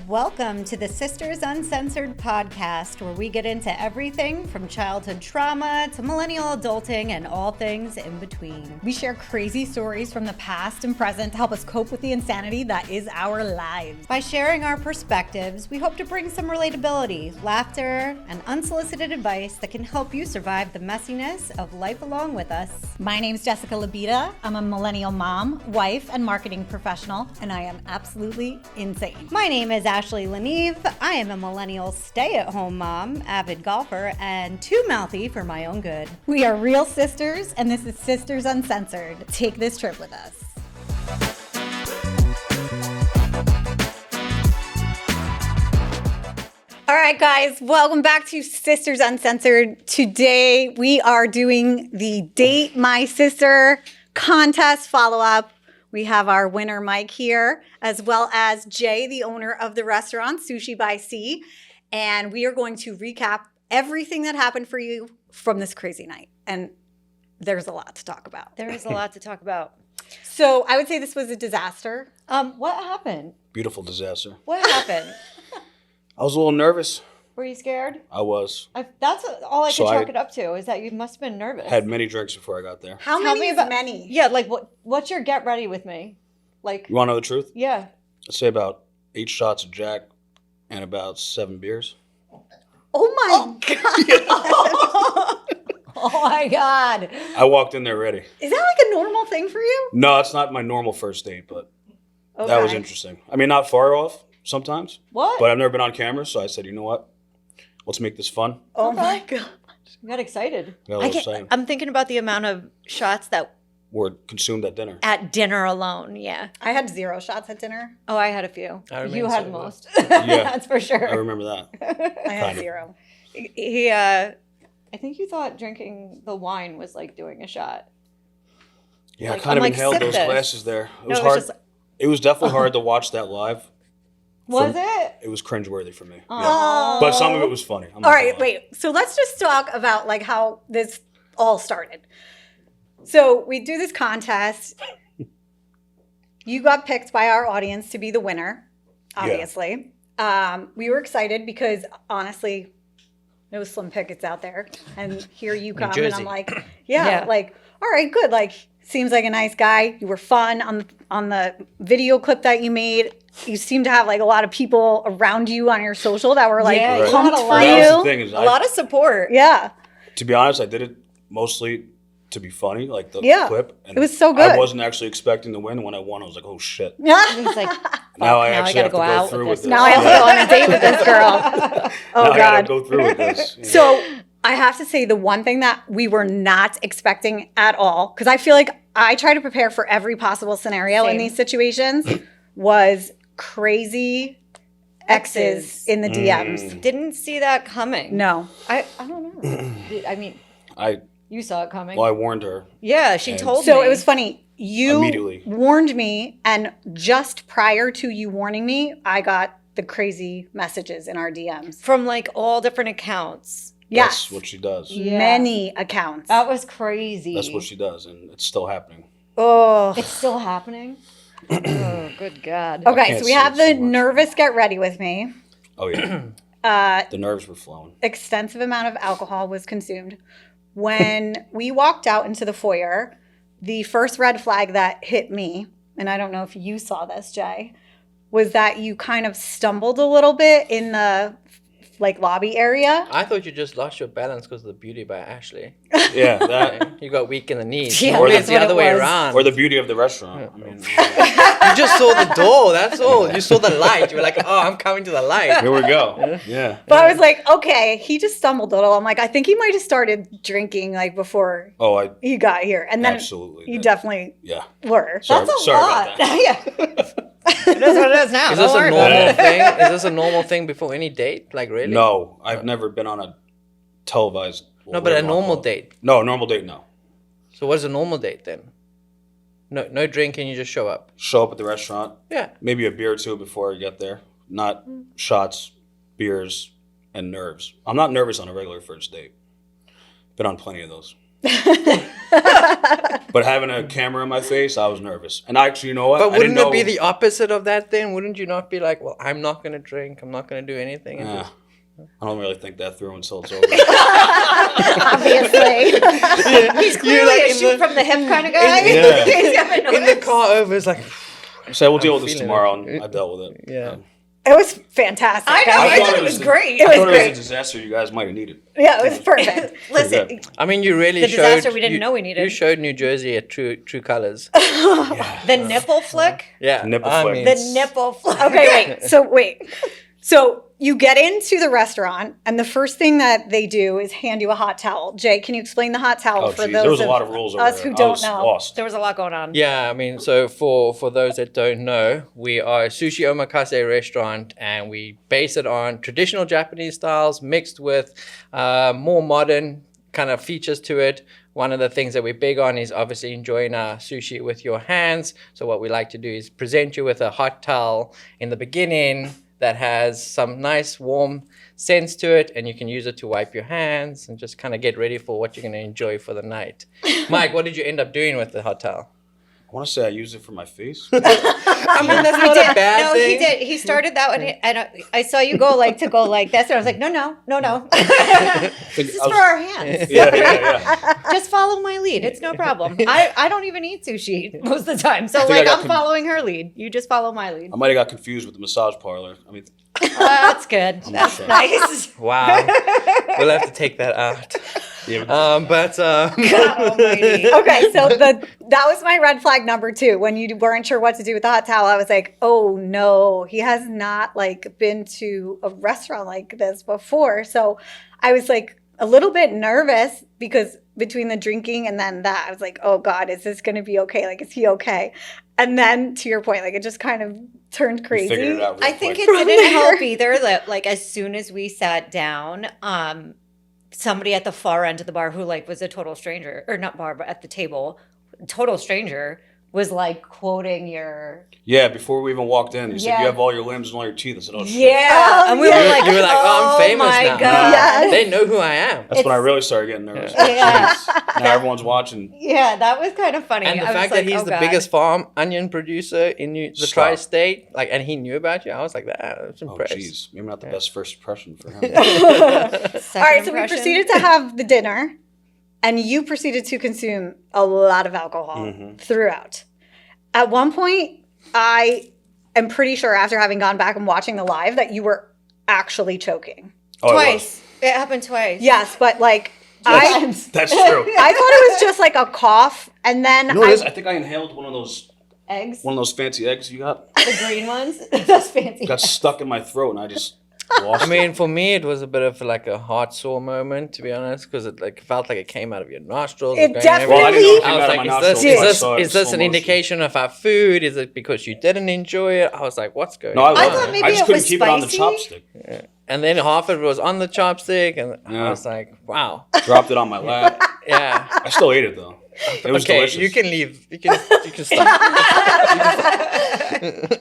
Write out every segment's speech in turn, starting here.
Welcome to the Sisters Uncensored podcast, where we get into everything from childhood trauma to millennial adulting and all things in between. We share crazy stories from the past and present to help us cope with the insanity that is our lives. By sharing our perspectives, we hope to bring some relatability, laughter, and unsolicited advice that can help you survive the messiness of life along with us. My name's Jessica Labita. I'm a millennial mom, wife, and marketing professional, and I am absolutely insane. My name is Ashley Lanive. I am a millennial stay-at-home mom, avid golfer, and too mouthy for my own good. We are real sisters, and this is Sisters Uncensored. Take this trip with us. All right, guys, welcome back to Sisters Uncensored. Today, we are doing the Date My Sister contest follow-up. We have our winner, Mike, here, as well as Jay, the owner of the restaurant, Sushi By Sea. And we are going to recap everything that happened for you from this crazy night. And there's a lot to talk about. There is a lot to talk about. So I would say this was a disaster. What happened? Beautiful disaster. What happened? I was a little nervous. Were you scared? I was. That's all I could So chalk it up to, is that you must have been nervous. Had many drinks before I got there. How Tell many me is about- many? Yeah, like what's your get ready with me? Like, You want to know the truth? yeah. I'd say about 8 shots of Jack and about 7 beers. Oh my God. Oh my God. I walked in there ready. Is that like a normal thing for you? No, it's not my normal first date, but that was interesting. I mean, not far off sometimes, What? but I've never been on camera, so I said, you know what? Let's make this fun. Oh Okay. my God. I got excited. Got a little excited. I'm thinking about the amount of shots that Were consumed at dinner. at dinner alone. Yeah. I had 0 shots at dinner. Oh, I had a few. I You remain had sober. most. Yeah. That's for I sure. remember that. I had Kind of. 0. He, I think you thought drinking the wine was like doing a shot. Yeah, Like, I kind I'm of like, inhaled sip those this. glasses there. It No, was it hard. just- It was definitely hard to watch that live. Was it? It was cringeworthy for me. Yeah. Oh. But some of it was funny. I'm not All gonna right, lie. wait. So let's just talk about like how this all started. So we do this contest. You got picked by our audience to be the winner, obviously. We were excited because honestly, there was slim pickets out there. And here you come and Jersey. I'm like, yeah, Yeah. like, all right, good. Like, seems like a nice guy. You were fun on the video clip that you made. You seem to have like a lot of people around you on your social that were like Yeah, you pumped had a for lot. That was the you. thing is A lot of support. Yeah. to be honest, I did it mostly to be funny, like the Yeah. clip. And It was so good. I wasn't actually expecting to win. When I won, I was like, oh shit. Yeah. He's like, Now I now I actually gotta have to go go out through with with this. this. Now I have to go on a date with this girl. Oh now I God. gotta go through with this. Yeah. So I have to say the one thing that we were not expecting at all, because I feel like I try to prepare for every possible scenario in Same. these situations, was crazy exes in the DMs. didn't see that coming. No. I don't know. I mean, you saw it coming. I warned her. Yeah, she And- told me. So it was funny. You Immediately. warned me, and just prior to you warning me, I got the crazy messages in our DMs. from like all different accounts. Yes. That's what she does. Yeah. Many accounts. That was crazy. That's what she does, and it's still happening. Oh. It's still happening. Oh, good God. Okay, can't so we say have it the so much. nervous get ready with me. Oh yeah, the nerves were flowing. Extensive amount of alcohol was consumed. When we walked out into the foyer, the first red flag that hit me, and I don't know if you saw this, Jay, was that you kind of stumbled a little bit in the like lobby area. I thought you just lost your balance because of the beauty by Ashley. Yeah, that You got weak in the knees. Yeah, Normally that's it's the what other it way was. around. or the beauty of the restaurant. I mean, You just saw the door. That's all. You saw the light. You were like, oh, I'm coming to the light. here we go. Yeah. But I was like, okay, he just stumbled a little. I'm like, I think he might have started drinking like before Oh, I he got here. And then absolutely. you did. definally Yeah. were. Sorry, That's a sorry lot. about that. Yeah. It is what it is now. Is Don't this a worry about normal it. thing? Is this a normal thing before any date? Like really? No, I've never been on a televised. No, but a whatever I'll normal call it. date. No, a normal date. No. So what's a normal date then? No drinking. You just show up. Show up at the restaurant. Yeah. Maybe a beer or two before I get there. Not shots, beers, and nerves. I'm not nervous on a regular first date. Been on plenty of those. But having a camera in my face, I was nervous. And actually, you know what? But wouldn't it be the opposite of that then? Wouldn't you not be like, well, I'm not going to drink. I'm not going to do anything. And just... I don't really think that through until it's over. Obviously. He's clearly a shoot from the hip kind of guy. In the car over, it's like... So we'll deal with this tomorrow, and I dealt with it. Yeah. It was fantastic. I know. I thought it was great. It was I thought great. it was a disaster you guys might have needed. Yeah, it was perfect. Listen, I mean, you really the showed... disaster we didn't know we needed. You showed New Jersey at true colors. the nipple flick. Yeah. Nipple I flick. mean, The nipple flick. Okay, wait. So you get into the restaurant, and the first thing that they do is hand you a hot towel. Jay, can you explain the hot towel Oh, for geez. those There was a of lot of rules over us there. who I don't was know? lost. There was a lot going on. Yeah, I mean, so for those that don't know, we are a sushi omakase restaurant, and we base it on traditional Japanese styles mixed with more modern kind of features to it. One of the things that we're big on is obviously enjoying our sushi with your hands. So what we like to do is present you with a hot towel in the beginning that has some nice warm scents to it, and you can use it to wipe your hands and just kind of get ready for what you're going to enjoy for the night. Mike, what did you end up doing with the hot towel? I want to say I used it for my face. I mean, that's not a bad No, thing. he did. He started that one, and I saw you go like this, and I was like, no. This is for our hands. Yeah. Just follow my lead. It's no problem. I don't even eat sushi most of the time, so think I like got I'm following her lead. You just follow my lead. I might have got confused with the massage parlor. I mean, That's good. That's sure. nice. Wow. We'll have to take that out. yeah, God almighty. Okay, so that was my red flag number 2. When you weren't sure what to do with the hot towel, I was like, oh no, he has not like been to a restaurant like this before. So I was like a little bit nervous because between the drinking and then that, I was like, oh God, is this going to be okay? Like, is he okay? And then to your point, like it just kind of turned crazy. figured it out real I think quick. it didn't help either that like as soon as we sat down, somebody at the far end of the bar who like was a total stranger, or not bar, but at the table, total stranger, was like quoting your Yeah, before we even walked in, he said, Yeah. you have all your limbs and all your teeth. I said, oh, shit. and we yeah. were like, You were like, oh, I'm famous my now. God. Yes. They know who I am. That's when I really started getting nervous. Yeah. Jeez. Now everyone's watching. Yeah, that was kind of funny. And the I was fact like, that he's oh, the God. biggest farm onion producer in the Stop. tri-state, like, and he knew about you, I was like, I was Oh, impressed. jeez. Maybe not the best first impression for him. Second All right, so we impression. proceeded to have the dinner, and you proceeded to consume a lot of alcohol throughout. At one point, I am pretty sure after having gone back and watching the live that you were actually choking. Oh, it was. Twice. It happened twice. Yes, but like That's true. I thought it was just like a cough, and then You know what it is? I think I inhaled one of those fancy eggs you got. The green ones. That's fancy. Got stuck in my throat, and I just lost I mean, for me, it was a bit of like a heart sore moment, to be honest, because it like felt like it came out of your nostrils. It was going definitely- Well, I didn't know it I came was out of like, my is this, nostrils. Dude. until I is saw it this, is this slow an motion. indication of our food? Is it because you didn't enjoy it? I was like, what's going No, on? I I loved thought it. maybe I just it couldn't was keep it on the spicy. chopstick. And then half of it was on the chopstick, and I Yeah. was like, wow. Dropped it on my lap. Yeah. I still ate it, though. It was Okay, delicious. you can leave. You can stop.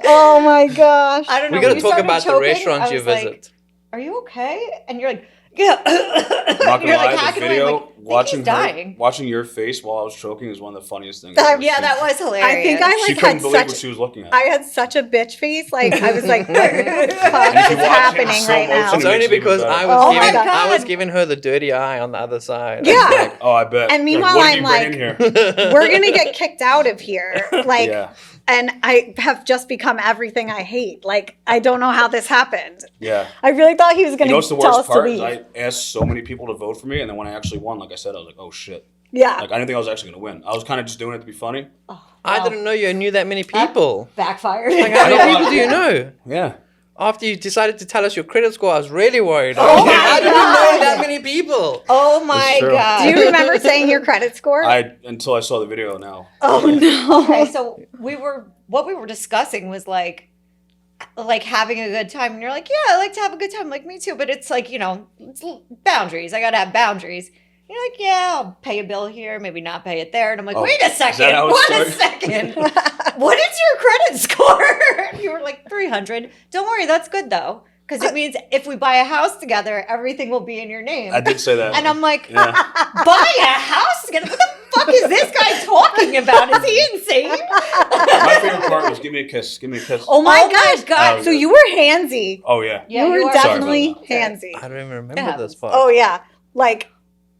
oh my gosh. I don't know. We got when to you talk started about the choking, restaurants I you was like, visit. Are you okay? And you're like, yeah. I'm not You're gonna like lie, hacking the away. video, I'm like, I think watching he's dying. watching your face while I was choking is one of the funniest things. I've ever Yeah, seen. that was hilarious. I think I She like couldn't had believe what such she was looking at. I had such a bitch face. Like I was like, what the fuck And if is you watch it in happening slow right now? motion, It's it only makes it even because better. I Oh was my giving God. I was giving her the dirty eye on the other side. Yeah. Oh, I bet. And meanwhile, what did I'm you bring like- in here? We're gonna get kicked out of here. Like Yeah. and I have just become everything I hate. Like I don't know how this happened. Yeah. I really thought he was You gonna know what's the tell worst us to part? Is leave. I asked so many people to vote for me, and then when I actually won, like I said, I was like, oh shit. Yeah. Like I didn't think I was actually gonna win. I was kind of just doing it to be funny. I didn't know you knew that many people. backfired. Like, how many people do you know? Yeah. After you decided to tell us your credit score, I was really worried. Oh my How do you God. know that many people? Oh my That's true. God. Do you remember saying your credit score? Until I saw the video now. oh no. Okay, so what we were discussing was like having a good time, and you're like, yeah, I like to have a good time, like me too, but it's like, it's boundaries. I gotta have boundaries. You're like, yeah, I'll pay a bill here, maybe not pay it there, and I'm like, Oh, wait a is second, that how it what a started? second, what is your credit score? And you were like 300. Don't worry, that's good though. because it means if we buy a house together, everything will be in your name. I did say that. And I'm like, Yeah. buy a house together? What the fuck is this guy talking about? Is he insane? My favorite part was give me a kiss. Give me a kiss. Oh my Oh my gosh. God. So you were handsy. Oh, yeah. Yeah, you were you are. definitely Sorry handsy. I don't even Yeah. remember this part. Oh yeah. Like,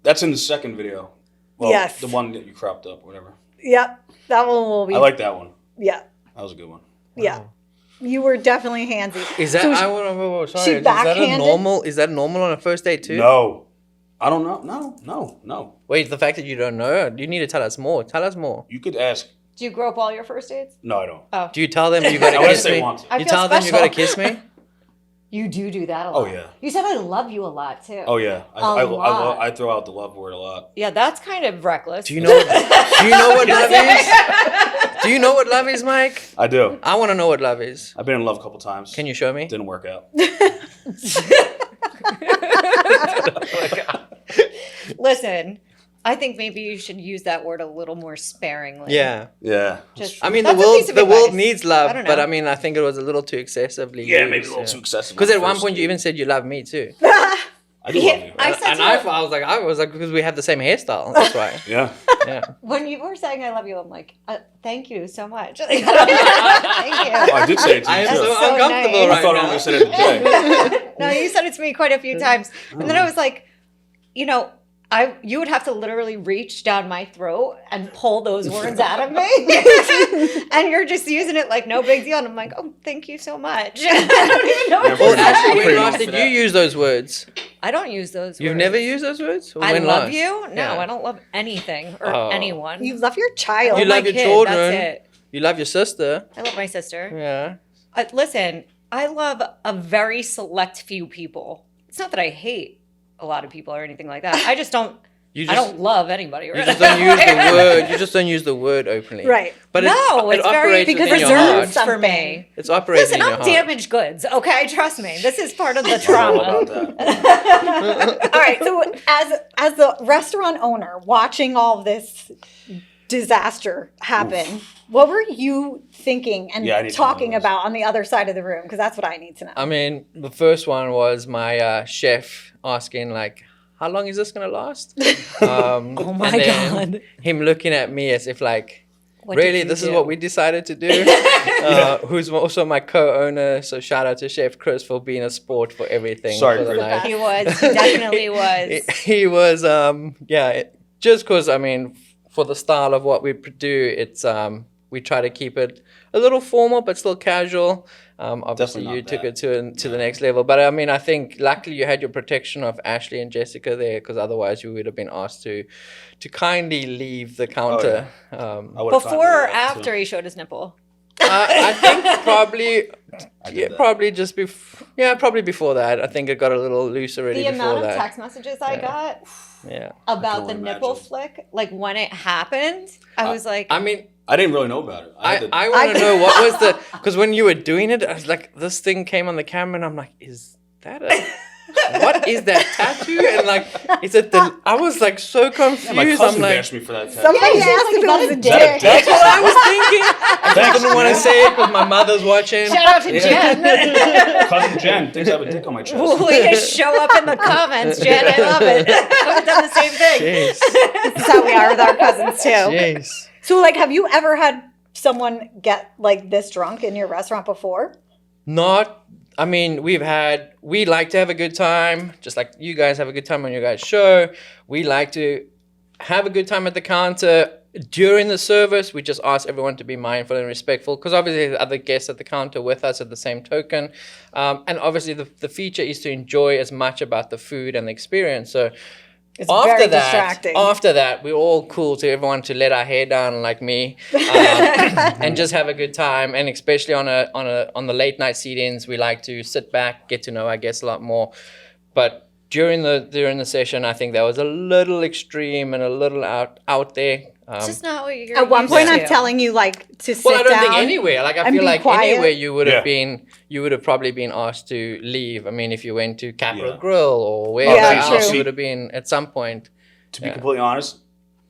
That's in the second video. Well, Yes. the one that you cropped up, whatever. yep. That one will be. I like that one. Yeah. That was a good one. Yeah. You were definitely handsy. Is that So I want to? Sorry, she is that a backhanded? normal? Is that normal on a first date too? No. I don't know. No. Wait, the fact that you don't know, you need to tell us more. Tell us more. You could ask. Do you grow up all your first dates? No, I don't. Do you tell them you got I to would kiss say me? want to. I You feel tell them you got to special. kiss me? You do that a Oh, lot. yeah. You said I love you a lot too. Oh, yeah. lot. I throw out the love word a lot. Yeah, that's kind of reckless. Do you know? Do you know what love is? Do you know what love is, Mike? I do. I want to know what love is. I've been in love a couple times. Can you show me? Didn't work out. Listen, I think maybe you should use that word a little more sparingly. Yeah. Yeah. Just, I mean, that's a piece of the world advice. needs love, I don't but know. I mean, I think it was a little too excessively. Yeah, used, maybe a little too excessive. Because at one First point you date. even said you love me too. I do love you. I said And to I was like, because we have the same hairstyle. That's why. Yeah. Yeah. when you were saying I love you, I'm like, thank you so much. Thank you. Oh, I did say it to I you am too. so so uncomfortable nice. I right thought I now. only said it today. No, you said it to me quite a few times. And then I was like, you know, you would have to literally reach down my throat and pull those words out of me. And you're just using it like no big deal. And I'm like, oh, thank you so much. I don't even know what Yeah, to Well, pretty say. actually, pretty when known last for did you that. use those words? I don't use those You've words. never used those words? Or I when love last? you? No, Yeah. I don't love anything or Oh. anyone. You love your child. You my love your kid, children. That's it. You love your sister. I love my sister. Yeah. Listen, I love a very select few people. It's not that I hate a lot of people or anything like that. I just don't. You I just don't love anybody. you Really. just don't use the word. You just don't use the word openly. Right. But No, it it's very operates because within your reserved heart. for me. It's operating Listen, in your I'm heart. damaged goods. Okay, trust me. This is part of the I know trauma. about that. All right. So as the restaurant owner, watching all of this disaster happen, what were you thinking and Yeah, I need to talking know this. about on the other side of the room? Because that's what I need to know. I mean, the first one was my chef asking like, "How long is this gonna last?" Oh my God. Him looking at me as if like, What did really, you this is do? what we decided to do. Who's also my co-owner, so shout out to Chef Chris for being a sport for everything. Sorry, for the Chris. night. He was. He definitely was. He was, just because, I mean, for the style of what we do, it's, we try to keep it a little formal, but still casual. Obviously, Definitely you not took bad. it to the next level. But I mean, I think luckily you had your protection of Ashley and Jessica there, because otherwise you would have been asked to kindly leave the counter. I would've Before or found that, too. after he showed his nipple? I think probably, I did that. probably just probably before that. I think it got a little loose already The before amount of that. text messages I got Yeah. about can the only nipple imagine. flick, like when it happened, I was like, I mean, I didn't really know about it. I want to know what was the, because when you were doing it, I was like, this thing came on the camera and I'm like, is that what is that tattoo? And like, is it I was like so confused. my cousin I'm like, bashed me for that tattoo. Somebody Yeah, asked if it was a is dick. that a that's what I was thinking. I just didn't want to say it because my mother's watching. shout out to Jen. Cousin Jen thinks I have a dick on my chest. Way to show up in the comments, Jen. I love it. I've done the same thing. Jeez. That's how we are with our cousins too. Jeez. So like, have you ever had someone get like this drunk in your restaurant before? I mean, we like to have a good time, just like you guys have a good time on your guys' show. We like to have a good time at the counter. During the service, we just ask everyone to be mindful and respectful, because obviously there's other guests at the counter with us at the same token. And obviously the feature is to enjoy as much about the food and the experience. So It's very distracting. After that, we're all cool to everyone to let our hair down like me, and just have a good time. And especially on the late night seat-ins, we like to sit back, get to know our guests a lot more. But during the session, I think that was a little extreme and a little out there. It's just not what you're At one used point, to. I'm telling you like to sit Well, I don't down. think anywhere. Like I and feel be like quiet. anywhere you would have Yeah. you would have probably been asked to leave. I mean, if you went to Capital Yeah. Grill or wherever Yeah, else, true. you would have been at some point. To be completely honest,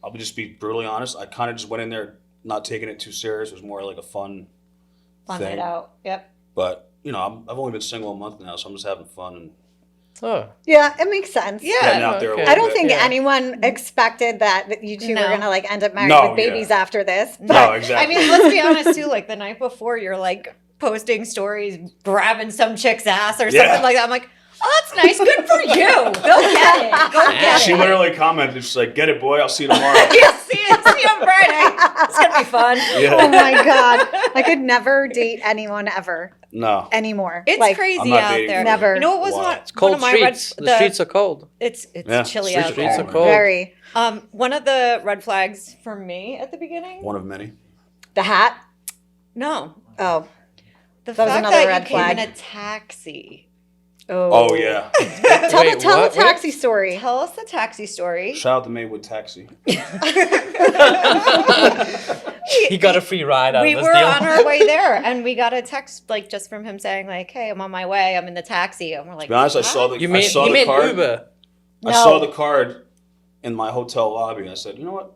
I'll just be brutally honest. I kind of just went in there not taking it too serious. It was more like a fun Fun thing. it out. Yep. But you know, I've only been single a month now, so I'm just having fun and Yeah, it makes sense. getting out there. Okay. A I don't little think bit. anyone expected that you two were No. gonna like end up married No, with babies after this. No, exactly. I mean, let's be honest too. Like the night before, you're like posting stories, grabbing some chick's ass or something like that. I'm like, oh, that's nice. Good for you. Go get it. Go get She it. literally commented, she's like, "Get it, boy. I'll see you tomorrow." Yeah, see you on Friday. It's gonna be fun. Yeah. Oh my god, I could never date anyone ever No. anymore. It's like, crazy I'm not out dating there. Never. You know what was Wow. not It's one Cold of my streets. The streets are cold. It's Yeah, chilly streets out are there. cold. cold. Very. One of the red flags for me at the beginning. One of many. The hat. No, Oh. the That was fact another that red you came flag. in a taxi. Oh, yeah. Tell Wait, the what? taxi story. Tell us the taxi story. Shout out to Maywood Taxi. He got a free ride out We of this were deal. on our way there, and we got a text like just from him saying like, "Hey, I'm on my way. I'm in the taxi." And we're like, To be honest, I "What?" saw the You mean I saw he the meant card. Uber? I saw the card in my hotel lobby, and I said, "You know what?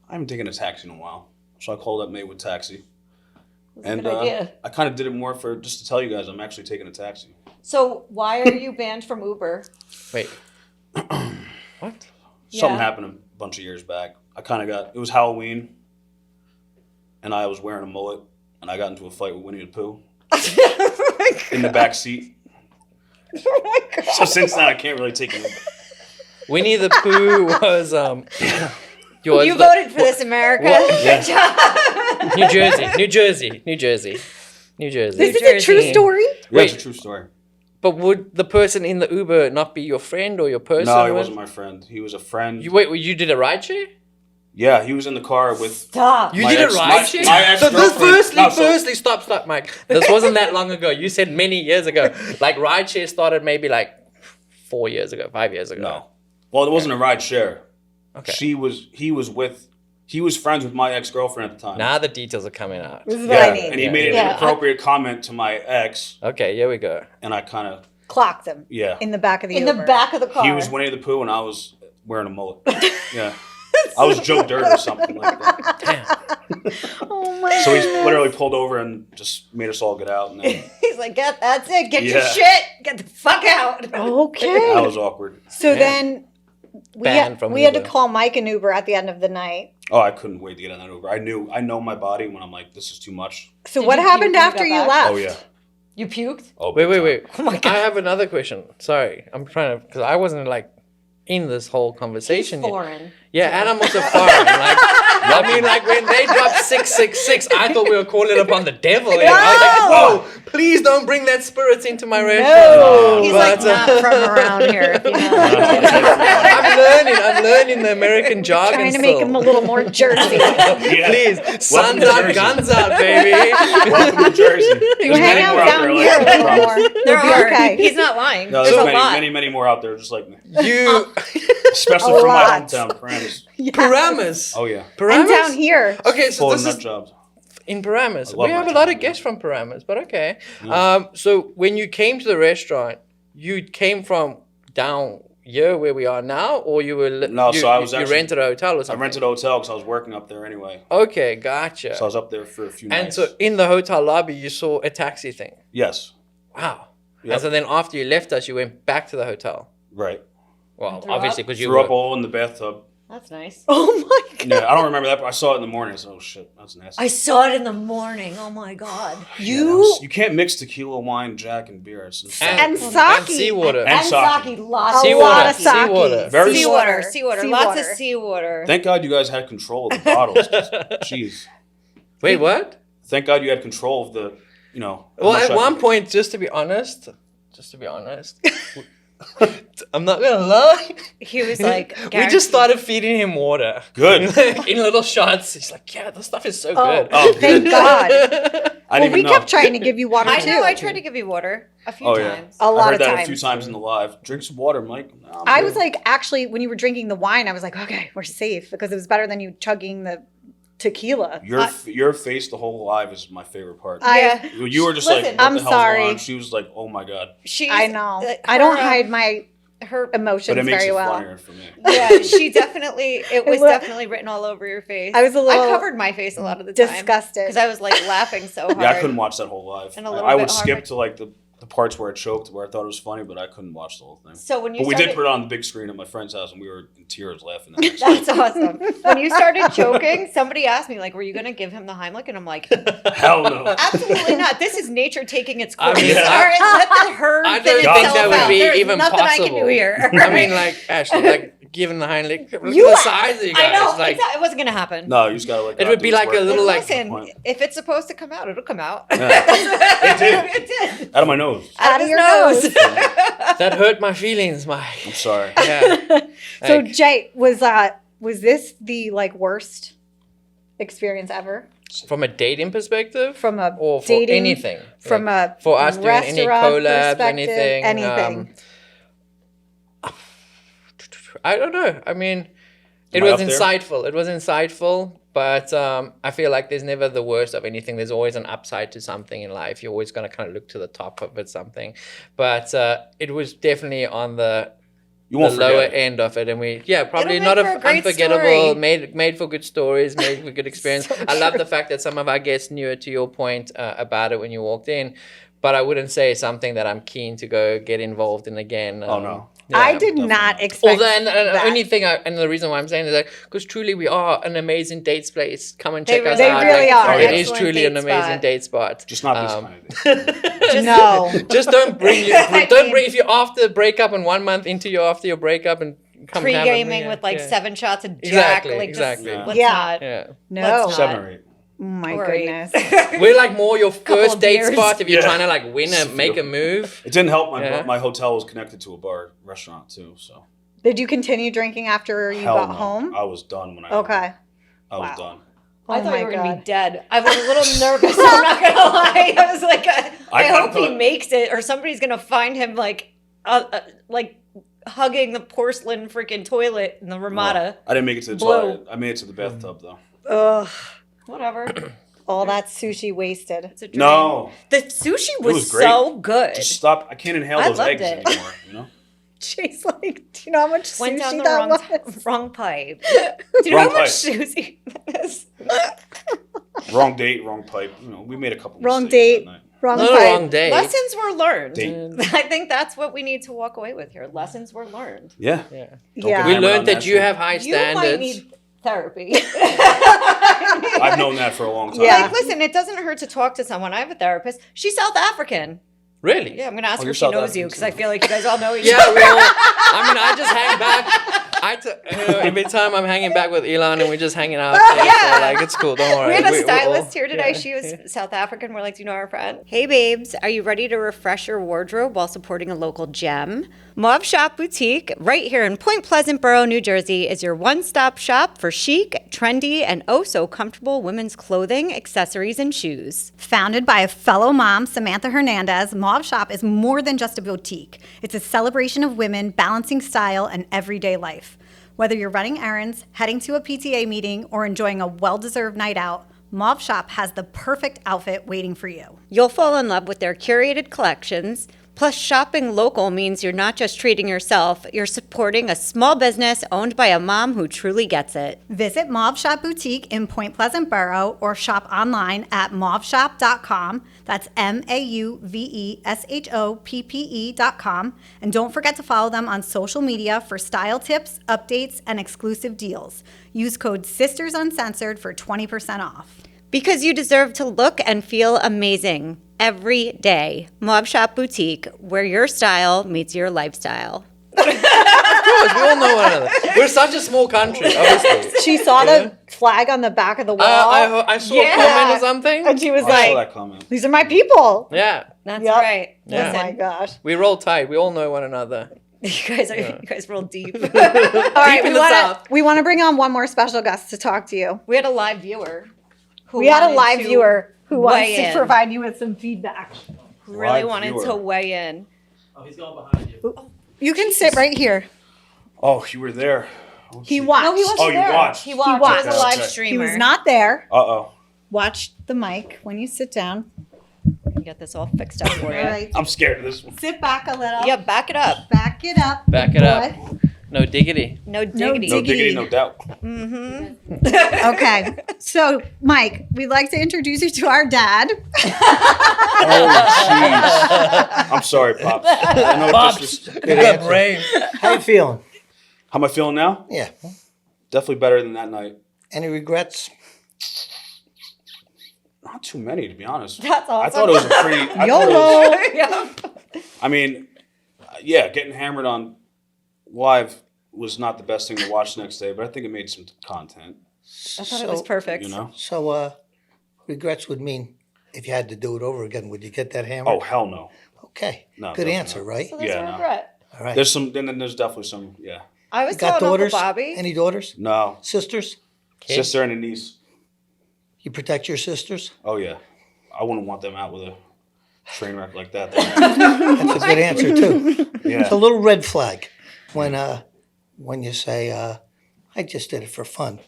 I haven't taken a taxi in a while." So I called up Maywood Taxi, That's a and good idea. I kind of did it more for just to tell you guys I'm actually taking a taxi. So why are you banned from Uber? Wait. What? Something Yeah. happened a bunch of years back. I kind of got, it was Halloween, and I was wearing a mullet, and I got into a fight with Winnie the Pooh in the back seat. Oh my god! So since then, I can't really take it. Winnie the Pooh was You voted for this, America. Yeah. Good job. New Jersey, New Jersey, New Jersey, New Jersey. This is a true Jersey. story. Yeah, it's Wait. a true story. But would the person in the Uber not be your friend or your person? No, he with- wasn't my friend. He was a friend. You did a ride share? Yeah, he was in the car with. Stop. You My did a ex- ride my- share? my So this ex-girlfriend- firstly, stop, Mike. This wasn't that long ago. You said many years ago. Like ride share started maybe like 4 years ago, 5 years ago. No. Well, it wasn't a ride share. Okay. He was friends with my ex-girlfriend at the time. Now the details are coming out. This is what I need. And he made an Yeah. inappropriate comment to my ex, Okay, here we go. and I kind of, Clocked him yeah. in the back of the In Uber. the back of the car. He was Winnie the Pooh, and I was wearing a mullet. Yeah. I was Joe Dirt or something like that. Damn. Oh my. So he literally pulled over and just made us all get out, and then He's like, that's it. Get your Yeah. shit. Get the fuck out. Okay. that was awkward. So Yeah. then Banned from we had to Uber. call Mike an Uber at the end of the night. Oh, I couldn't wait to get on that Uber. I know my body when I'm like, this is too much. So Did what you happened puke when you after got you back? left? Oh yeah. You puked? Oh, Wait. big time. Oh my God. I have another question. Sorry, I'm trying to because I wasn't like in this whole conversation yet. Foreign. Yeah, and I'm also foreign. Like, I mean, like when they dropped 666, I thought we were calling upon the devil. I was like, whoa, please don't bring that spirits into my restaurant. No. He's But, like, not from around here. If you know. I'm learning the American jargon. Trying to make him a little more Jersey. Yeah. Please, Welcome suns to out, Jersey. guns out, baby. Welcome to Jersey. You There's hang many out more down there like here a me, I little promise. more. There You'll be are. okay. He's not lying. No, There's there's a lot. many more out there just like me. You, Especially A from my lot. hometown, Paramus. Paramus. Oh yeah. And down here. Okay, so Full of this nut is jobs. in Paramus. I love We have my a lot town, of guests from Paramus, but okay. Yeah. So when you came to the restaurant, you came from down here where we are now, or you were No, so I was you actually- rented a hotel or I something? rented a hotel because I was working up there anyway. Okay, gotcha. So I was up there for a few And nights. so in the hotel lobby, you saw a taxi thing. Yes. Wow. Yep. And so then after you left us, you went back to the hotel. Right. Well, threw obviously up? because you Threw up were. all in the bathtub. That's nice. Oh my God. Yeah, I don't remember that, but I saw it in the morning. I said, oh shit, that's nasty. I saw it in the morning. Oh my God. Yeah, that was- you can't mix tequila, wine, Jack, and beer. It's insane. And And sake. seawater. And And sake. sake. Lots A of Seawater. lot of sake. Seawater. Very- Seawater. Seawater. Seawater. Lots of seawater. Thank God you guys had control of the bottles. Jeez. Wait, what? Thank God you had control of the, you know. how Well, much at I one could- point, just to be honest, I'm not gonna lie. He was like, We just started feeding him water. Good. In little shots. He's like, yeah, this stuff is so Oh, good. Oh, thank good. God. I Well, didn't we even know. kept trying to give you water I too. know. I tried to give you water a few Oh, yeah. times. A lot I heard of that times. a few times in the live. Drink some water, Mike. No, I'm I good. was like, actually, when you were drinking the wine, I was like, okay, we're safe because it was better than you chugging the tequila. Your face the whole live is my favorite part. I- You were just Listen, like, what I'm the hell's sorry. going on? She was like, oh my God. She's, I know. her, I don't hide my her emotions But it makes very it well. funnier for me. yeah, she definitely it was look- definitely written all over your face. I was a little I covered my face a lot of the time Disgusted. because I was like laughing so hard. Yeah, I couldn't watch that whole live. And a little I bit would skip hard. to like the parts where I choked, where I thought it was funny, but I couldn't watch the whole thing. So when you But we started, did put it on the big screen at my friend's house, and we were in tears laughing. The next that's day. awesome. When you started choking, somebody asked me like, "Were you gonna give him the Heimlich?" And I'm like, Hell no. absolutely not. This is nature taking its I course. mean, All right, let the herd I finish don't think itself that would out. be There's even nothing possible. I can do here. I mean, like, Ashley, like, giving the Heimlich, look You- at the size of you guys. I know Like, it wasn't gonna happen. No, you just gotta like. It would be like a little, like- Listen, if it's supposed to come out, it'll come out. Yeah. it did. It did. Out of my nose. Out of of your your nose. that hurt my feelings, Mike. I'm sorry. Yeah. So Like, Jay, was this the like worst experience ever from a dating perspective, from a or for dating anything, from like, a for us doing any restaurant collabs, perspective, anything. I don't know. I mean, it Am I was up there? insightful. It was insightful, but I feel like there's never the worst of anything. There's always an upside to something in life. You're always going to kind of look to the top of it, something. But it was definitely on the You won't lower forget. end of it, and probably It'll not make for a great unforgettable. story. Made for good stories, made for good experience. So I love true. the fact that some of our guests knew it. To your point about it when you walked in, but I wouldn't say it's something that I'm keen to go get involved in again. Oh, no. I yeah. did definitely not not. expect Although, and that. only thing, and the reason why I'm saying is that because truly we are an amazing dates place. Come and check us They out. really are. It is Excellent truly an date amazing spot. date spot. Just not this Um, kind of day. No. Just don't bring I don't mean- bring if you're after the breakup and 1 month into your after your breakup and come have a- Pre-gaming yeah, with like yeah. 7 shots of Jack. Exactly, Like, exactly. Just, let's Yeah. not. Yeah. No. Let's not. 7 or 8. Oh my Or 8. goodness. We're like more your Couple first of date beers. spot if you're Yeah. trying to like win a make a move. It didn't help. Yeah. My hotel was connected to a bar restaurant too, so. Did you continue drinking after you Hell got no. home? I was done when I. Okay. I was Wow. done. I Oh thought my you were going to God. be dead. I was a little nervous. I'm not going to lie. I was like, I kinda hope he thought- makes it or somebody's going to find him like hugging the porcelain freaking toilet in the Ramada. I didn't make it to the Blow. toilet. I made it to the bathtub though. Ugh. Whatever. All that sushi wasted. It's a dream. No, The sushi was, was great. so good. just stop. I can't inhale I those loved eggs it. anymore. You know. Jay's like, do you know how much Went down sushi the that was? wrong pipe. Do you know Wrong how much pipe. sushi that is? Wrong date, wrong pipe. You know, we made a couple. Wrong mistakes date. that night. Wrong Not a pipe. wrong date. Lessons were learned. Date. I think that's what we need to walk away with here. Lessons were learned. Yeah. Yeah. Don't Yeah. get We hammered on learned that you shit. have high You standards. might need therapy. I've known that for a long time. Yeah. Like, listen, it doesn't hurt to talk to someone. I have a therapist. She's South African. Really? Yeah, I'm gonna ask Oh, her you're if she South knows you African because too. I feel like you guys all know each Yeah, other. well, I mean, I just hang back. Every time I'm hanging back with Elon and we're just hanging out. There, Yeah. So, like, it's cool. Don't worry. We had a we're all- stylist here today. yeah. She was South African. We're like, do you know our friend? Hey, babes. Are you ready to refresh your wardrobe while supporting a local gem? Mauve Shop Boutique, right here in Point Pleasant Borough, New Jersey, is your one-stop shop for chic, trendy, and oh-so-comfortable women's clothing, accessories, and shoes. Founded by a fellow mom, Samantha Hernandez, Mauve Shop is more than just a boutique. It's a celebration of women balancing style and everyday life. Whether you're running errands, heading to a PTA meeting, or enjoying a well-deserved night out, Mauve Shop has the perfect outfit waiting for you. You'll fall in love with their curated collections. Plus, shopping local means you're not just treating yourself, you're supporting a small business owned by a mom who truly gets it. Visit Mauve Shop Boutique in Point Pleasant Borough or shop online at mauveshop.com. That's MAUVESHOPPE.com. And don't forget to follow them on social media for style tips, updates, and exclusive deals. Use code Sisters Uncensored for 20% off. Because you deserve to look and feel amazing every day. Mauve Shop Boutique, where your style meets your lifestyle. Of course, we all know one another. We're such a small country, obviously. She saw the flag on the back of the wall. I saw a comment or something. and she was I saw like, that comment. these are my people. Yeah, That's Yep. right. Yeah. Oh my Listen, gosh. we roll tight. We all know one another. you guys roll deep. All right, in the South. we want to bring on one more special guest to talk to you. We had a live viewer. Who We had a wanted live to viewer who wants weigh to in, provide you with some feedback. who really Live wanted viewer. to weigh in. Oh, he's going behind you. You can sit right here. Oh, you were there. Oh, He gee. watched. No, he wasn't Oh, you there. watched. He watched. watched. He was a live Okay. streamer. He was not there. Uh-oh. Watch the mic when you sit down. and get this all fixed up for you. All right. I'm scared of this one. Sit back a little. Yeah, back it up. Back it up. Back good it up. boy. No diggity. No diggity. No diggity, no doubt. Okay. So, Mike, we'd like to introduce you to our dad. Oh, jeez. I'm sorry, Pops. I know Pops. this Good up, Ray. How you feeling? How am I feeling now? Yeah. Definitely better than that night. Any regrets? Not too many, to be honest. That's awesome. I thought it was a pretty. I thought it was- I mean, yeah, getting hammered on live was not the best thing to watch the next day, but I think it made some content. I thought it was perfect. You know? So, regrets would mean if you had to do it over again, would you get that hammer? Oh hell no. Okay. No, Good definitely answer, not. right? So there's Yeah, no no. regret. All right. There's some. Then there's definitely some. Yeah. I was You got telling daughters? Uncle Bobby. Any daughters? No. Sisters? Sister and a niece. You protect your sisters? Oh yeah. I wouldn't want them out with a train wreck like that. That's a good answer too. Yeah. It's a little red flag when you say, "I just did it for fun."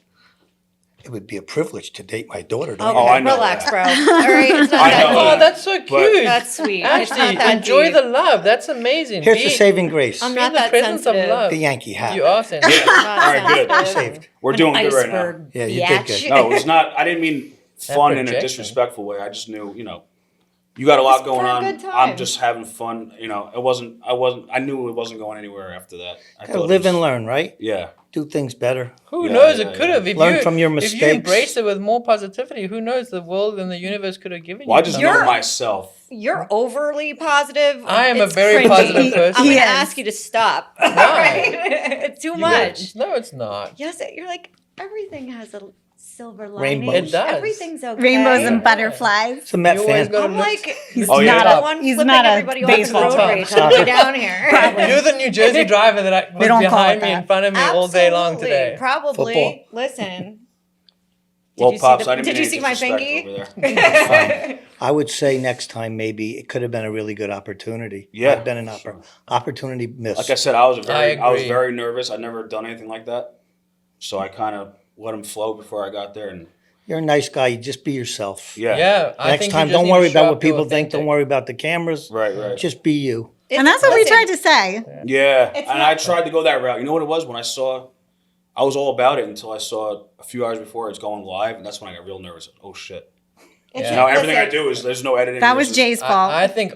It would be a privilege to date my daughter. Don't Okay, you? Oh, I know relax, that. bro. All right, it's not I that know deep. Oh, that's so cute. That's sweet. It's not Actually, that enjoy deep. the love. That's amazing. Here's Be- the saving grace. I'm be not in the that presence sensitive. of love. The Yankee hat. You are sensitive. Yeah. All right, good. You're saved. We're doing good right now. Iceberg. Yeah, you did good. No, it's not. I didn't mean fun in a projection. disrespectful way. I just knew, you got a lot going for a on. good time. I'm just having fun. I knew it wasn't going anywhere after that. I Gotta thought it live was- and learn, right? Yeah. Do things better. Who Yeah, knows? yeah, It could have. If Learn you, from your If mistakes. you embraced it with more positivity, who knows? The world and the universe could have given Well, I you. just something. know myself. You're overly positive. I am a It's very cringy. positive person. I'm going He to is. ask you to stop. Why? Too You much. got- No, it's not. Yes, you're like, everything has a silver lining. Rainbows. It does. Everything's okay. Rainbows Yeah. and butterflies. It's a Met You always fan. gotta I'm look- like, He's Oh, yeah. not the a. one He's flipping not a everybody off the baseball road player. rage on the way down here. You're the New Jersey driver that was don't call behind it me that. in front of me all day long today. Probably. Football. Listen. Well, you see Pops, the- I didn't did mean you see my disrespect pinky? over there. I would say next time maybe it could have been a really good opportunity. Yeah, Might have been an sure. opportunity missed. Like I said, I was agree. very nervous. I'd never done anything like that, so I kind of let him flow before I got there. And You're a nice guy. You just be yourself. Yeah. I Next think time, you just don't need worry to show about up what people think. authentic. Don't worry about the cameras. right. Just be you. And that's what we Listen, tried to say. Yeah, It's and not- I tried to go that route. You know what it was? When I was all about it until I saw a few hours before it's going live, and that's when I got real nervous. Oh shit! It's Now everything I listen, do is there's no editing. That There's was just- Jay's fault. I think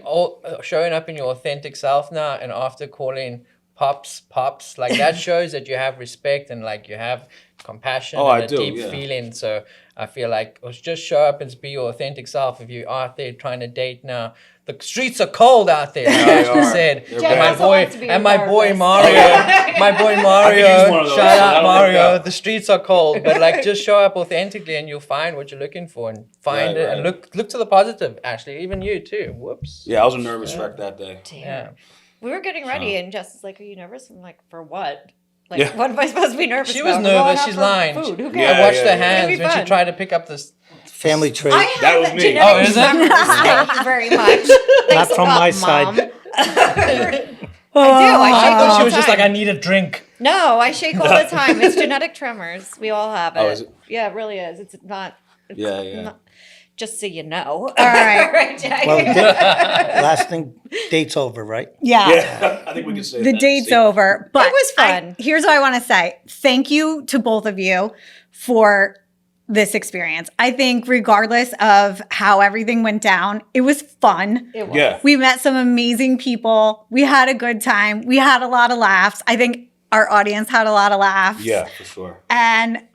showing up in your authentic self now and after calling pops, like that shows that you have respect and like you have compassion Oh, and I a do, deep yeah. feeling. So I feel like just show up and be your authentic self. If you're out there trying to date now, the streets are cold out there. Like they Ashley are. said, They're and bad. my also boy, wants to be and my boy regardless. Mario, my boy Mario, one of those, shout so out that'll work Mario. out. The streets are cold, but like just show up authentically and you'll find what you're looking for and find Right, it and right. look to the positive. Ashley, even you too. Whoops. Yeah, I was a nervous wreck that day. Yeah. We were getting ready, and Jess is like, "Are you nervous?" I'm like, "For what? Like, Yeah. what am I supposed to be nervous She about? was We're going nervous. out She's for lying. Food. Who Yeah, cares? I watched yeah, her hands It'd be when she fun. tried to pick up this. Family trait. I have That was me. genetic Oh, is it? memories. Thank you very much. Not from my side. I do. I I shake thought all she the was just like, I time. need a drink. No, I shake all the time. It's genetic tremors. We all have it. Oh, is it? Yeah, it really is. It's not. It's Yeah. not- just so you know. All right. right, Jay. Well, last thing, date's over, right? Yeah. Yeah, I think we can say The that. date's See? over. But It was fun. Here's what I want to say. Thank you to both of you for this experience. I think regardless of how everything went down, it was fun. It was. Yeah. We met some amazing people. We had a good time. We had a lot of laughs. I think our audience had a lot of laughs. Yeah, for sure. And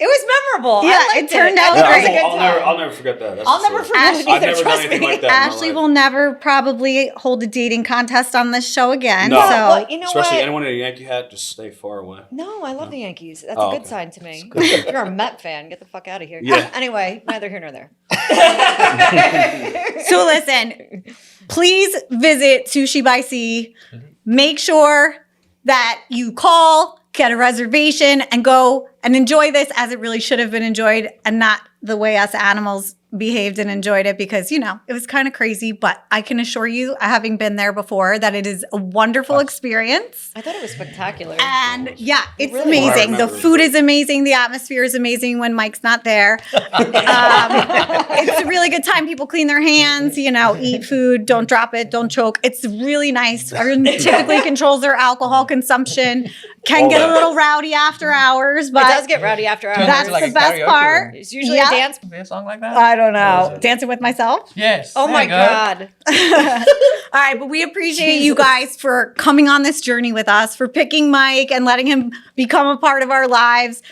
It was memorable. Yeah, I liked it turned out I thought it was great. a good I'll time. never forget that. That's I'll for never sure. forget it I've either. never done Trust anything me. like that. in my Ashley life. will never probably hold a dating contest on this show again. No. So Well, you know Especially what? anyone in a Yankee hat, just stay far away. No, I love the Yankees. That's Oh, a good okay. sign to me. You're a Met fan. Get the fuck out of here. Yeah. Anyway, neither here nor there. So listen, please visit Sushi by Sea. Make sure that you call, get a reservation, and go and enjoy this as it really should have been enjoyed and not the way us animals behaved and enjoyed it because, you know, it was kind of crazy. But I can assure you, having been there before, that it is a wonderful experience. I thought it was spectacular. And yeah, it's really amazing. was. The food is amazing. The atmosphere is amazing when Mike's not there. It's a really good time. People clean their hands, you know, eat food, don't drop it, don't choke. It's really nice. Everyone typically controls their alcohol consumption. Can get a little rowdy after hours, It but does get rowdy after hours. that's like the a best karaoke part. It's usually Yeah. a dance. Is there a song like that? I don't know. Dancing with myself? Yes. Oh there my you go. God. All right, but we appreciate you guys for coming on this journey with us, for picking Mike and letting him become a part of our lives,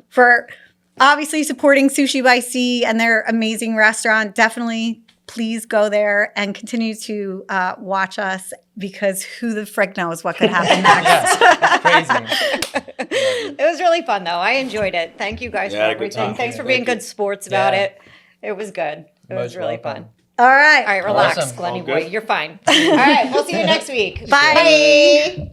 for obviously supporting Sushi by Sea and their amazing restaurant. Definitely please go there and continue to watch us because who the frick knows what could happen next. Crazy. It was really fun, though. I enjoyed it. Thank you guys Yeah, for I had a good everything. time. Thanks for Thank being you. good sports about Yeah. it. It was good. It was Most really welcome. fun. All right. All right, relax, Awesome. Glenny All boy. good. You're fine. All right, we'll see you next week. Bye. Bye.